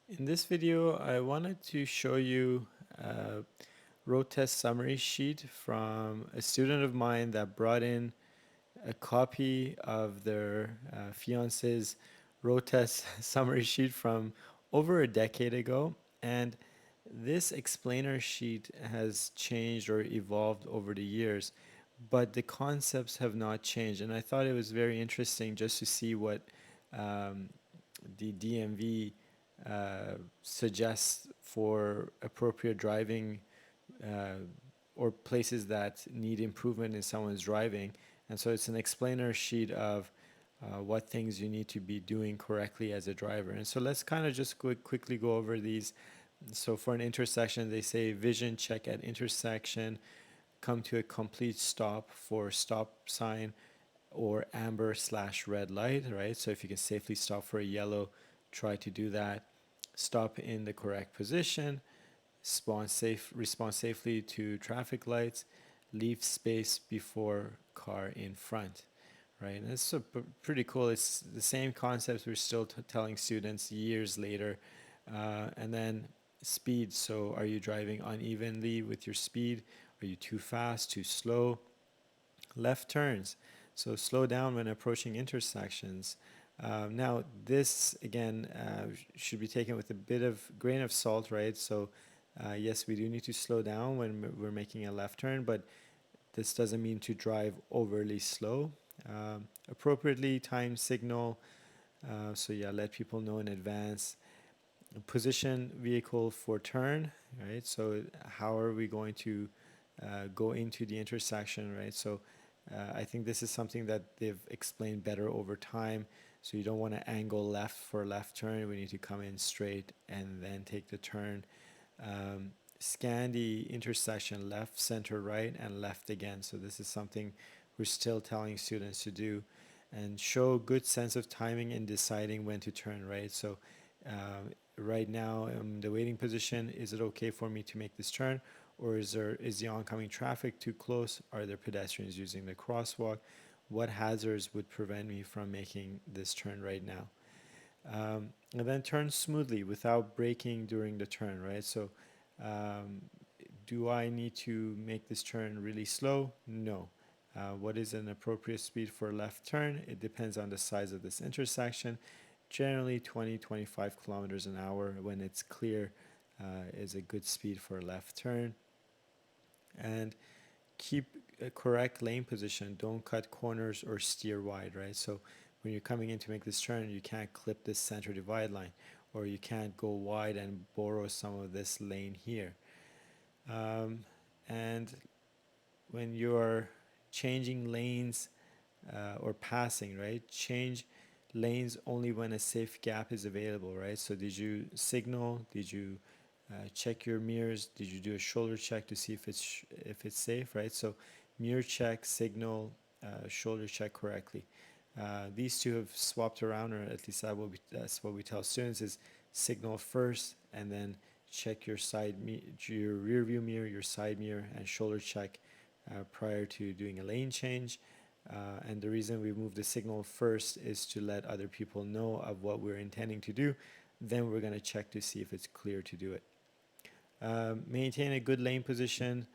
In this video, I wanted to show you a road test summary sheet from a student of mine that brought in a copy of their fiance's road test summary sheet from over a decade ago. And this explainer sheet has changed or evolved over the years, but the concepts have not changed. And I thought it was very interesting just to see what um, the DMV suggests for appropriate driving uh, or places that need improvement in someone's driving. And so it's an explainer sheet of what things you need to be doing correctly as a driver. And so let's kind of just quickly go over these. So for an intersection, they say vision check at intersection, come to a complete stop for stop sign or amber slash red light, right? So if you can safely stop for a yellow, try to do that. Stop in the correct position, respond safely to traffic lights, leave space before car in front, right? And it's so pretty cool. It's the same concepts we're still telling students years later. And then speed. So are you driving unevenly with your speed? Are you too fast, too slow? Left turns. So slow down when approaching intersections. Now, this again should be taken with a bit of grain of salt, right? So, yes, we do need to slow down when we're making a left turn, but this doesn't mean to drive overly slow. Appropriately timed signal. So, yeah, let people know in advance. Position vehicle for turn, right? So, how are we going to go into the intersection, right? So I think this is something that they've explained better over time. So you don't want to angle left for left turn. We need to come in straight and then take the turn. Scan the intersection left, center, right, and left again. So this is something we're still telling students to do, and show good sense of timing in deciding when to turn, right? So right now in the waiting position, is it okay for me to make this turn? Or is the oncoming traffic too close? Are there pedestrians using the crosswalk? What hazards would prevent me from making this turn right now? And then turn smoothly without braking during the turn, right? So um, do I need to make this turn really slow? No. What is an appropriate speed for a left turn? It depends on the size of this intersection. Generally 20-25 kilometers an hour when it's clear is a good speed for a left turn. And keep a correct lane position. Don't cut corners or steer wide, right? So when you're coming in to make this turn, you can't clip this center divide line, or you can't go wide and borrow some of this lane here. Um, and when you're changing lanes or passing, right? Change lanes only when a safe gap is available, right? So did you signal? Did you check your mirrors? Did you do a shoulder check to see if it's safe, right? So mirror check, signal, shoulder check correctly. These two have swapped around, or at least that's what we tell students is signal first, and then check your rear view mirror, your side mirror, and shoulder check prior to doing a lane change. And the reason we move the signal first is to let other people know of what we're intending to do. Then we're going to check to see if it's clear to do it. Maintain a good lane position,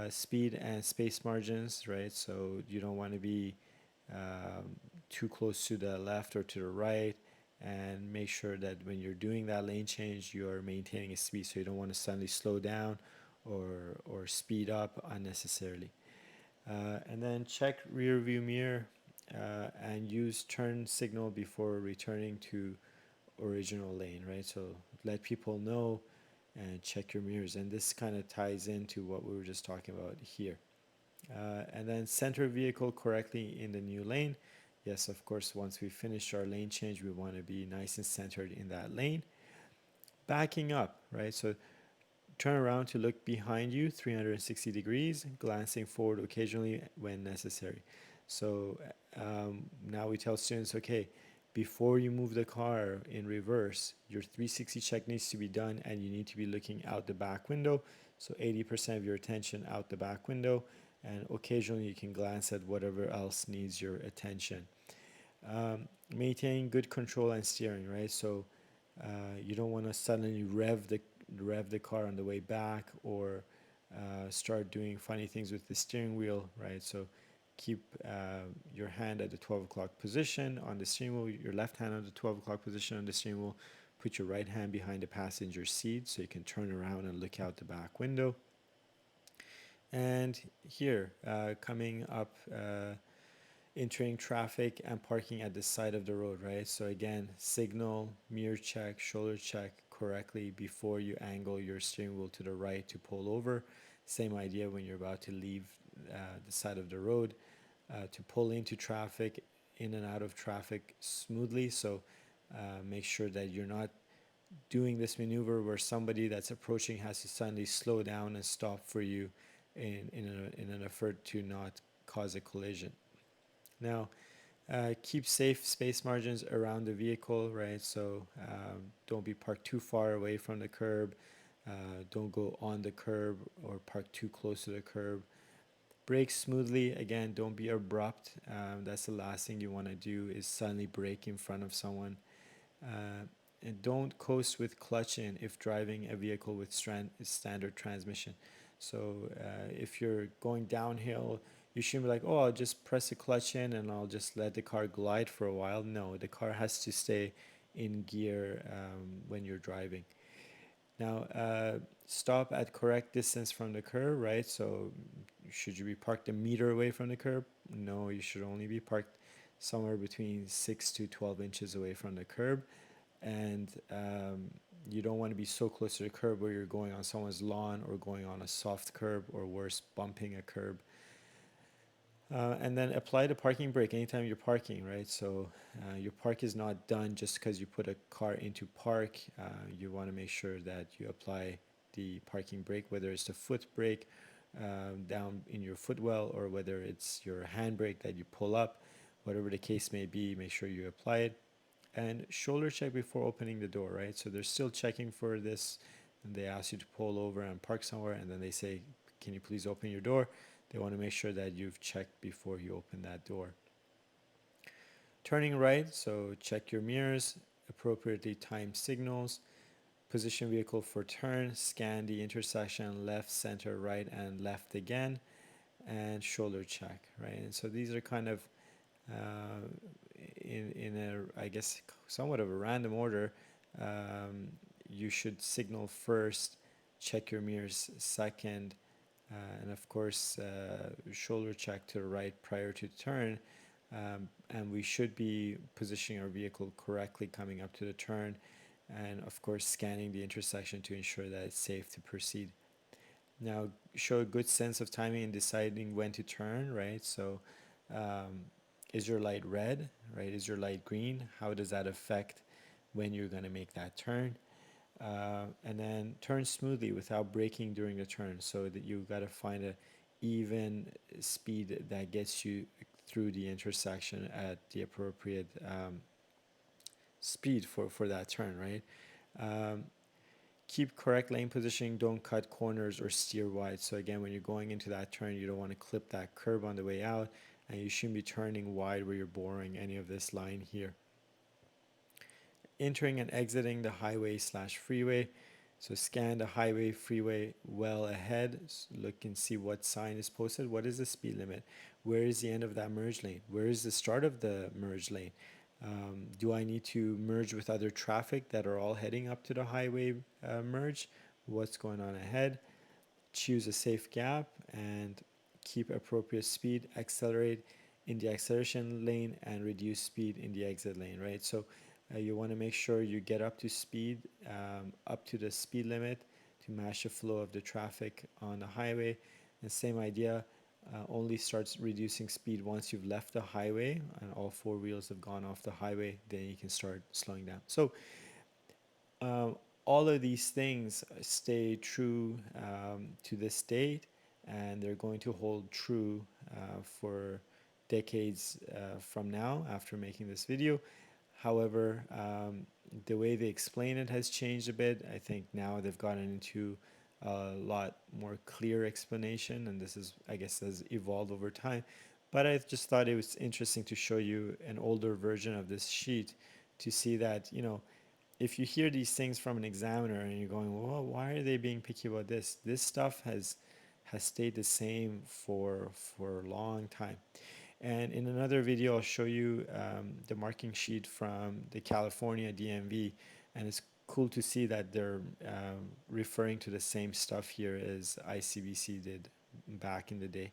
speed and space margins, right? So you don't want to be too close to the left or to the right, and make sure that when you're doing that lane change, you're maintaining a speed. So you don't want to suddenly slow down or speed up unnecessarily. And then check rear view mirror and use turn signal before returning to original lane, right? So let people know and check your mirrors. And this kind of ties into what we were just talking about here. And then center vehicle correctly in the new lane. Yes, of course, once we finish our lane change, we want to be nice and centered in that lane. Backing up, right? So turn around to look behind you 360 degrees, glancing forward occasionally when necessary. So now we tell students, okay, before you move the car in reverse, your 360 check needs to be done, and you need to be looking out the back window. So 80% of your attention out the back window, and occasionally you can glance at whatever else needs your attention. Maintaining good control and steering, right? So You don't want to suddenly rev the car on the way back, or start doing funny things with the steering wheel, right? So keep your hand at the 12 o'clock position on the steering wheel, your left hand on the 12 o'clock position on the steering wheel. Put your right hand behind the passenger seat so you can turn around and look out the back window. And here, coming up, entering traffic and parking at the side of the road, right? So again, signal, mirror check, shoulder check correctly before you angle your steering wheel to the right to pull over. Same idea when you're about to leave the side of the road, to pull into traffic, in and out of traffic smoothly. So make sure that you're not doing this maneuver where somebody that's approaching has to suddenly slow down and stop for you in an effort to not cause a collision. Now, keep safe space margins around the vehicle, right? So don't be parked too far away from the curb. Don't go on the curb or park too close to the curb. Brake smoothly. Again, don't be abrupt. That's the last thing you want to do, is suddenly brake in front of someone. Uh, and don't coast with clutch in if driving a vehicle with standard transmission. So if you're going downhill, you shouldn't be like, oh, I'll just press the clutch in and I'll just let the car glide for a while. No, the car has to stay in gear when you're driving. Now, stop at correct distance from the curb, right? So should you be parked a meter away from the curb? No, you should only be parked somewhere between 6 to 12 inches away from the curb. And you don't want to be so close to the curb where you're going on someone's lawn or going on a soft curb, or worse, bumping a curb. And then apply the parking brake anytime you're parking, right? So your park is not done just because you put a car into park. You want to make sure that you apply the parking brake, whether it's the foot brake down in your footwell, or whether it's your handbrake that you pull up. Whatever the case may be, make sure you apply it. And shoulder check before opening the door, right? So they're still checking for this, and they ask you to pull over and park somewhere, and then they say, can you please open your door? They want to make sure that you've checked before you open that door. Turning right, so check your mirrors, appropriately time signals, position vehicle for turn, scan the intersection, left, center, right, and left again, and shoulder check, right? And so these are kind of uh, in a, I guess, somewhat of a random order. You should signal first, check your mirrors second, and of course shoulder check to the right prior to turn. And we should be positioning our vehicle correctly coming up to the turn, and of course scanning the intersection to ensure that it's safe to proceed. Now, show a good sense of timing in deciding when to turn, right? So is your light red, right? Is your light green? How does that affect when you're going to make that turn? And then turn smoothly without braking during the turn, so that you got to find a even speed that gets you through the intersection at the appropriate speed for that turn, right? Um, Keep correct lane positioning, don't cut corners or steer wide. So again, when you're going into that turn, you don't want to clip that curb on the way out, and you shouldn't be turning wide where you're boring any of this line here. Entering and exiting the highway slash freeway. So scan the highway, freeway well ahead. Look and see what sign is posted. What is the speed limit? Where is the end of that merge lane? Where is the start of the merge lane? Do I need to merge with other traffic that are all heading up to the highway merge? What's going on ahead? Choose a safe gap and keep appropriate speed. Accelerate in the acceleration lane and reduce speed in the exit lane, right? So you want to make sure you get up to speed, up to the speed limit to match the flow of the traffic on the highway. And same idea, only starts reducing speed once you've left the highway and all four wheels have gone off the highway, then you can start slowing down. So um, all of these things stay true to this date, and they're going to hold true for decades from now after making this video. However, the way they explain it has changed a bit. I think now they've gotten into a lot more clear explanation, and this is, I guess, has evolved over time. But I just thought it was interesting to show you an older version of this sheet to see that, if you hear these things from an examiner and you're going, well, why are they being picky about this? This stuff has stayed the same for a long time. And in another video, I'll show you the marking sheet from the California DMV, and it's cool to see that they're referring to the same stuff here as ICBC did back in the day.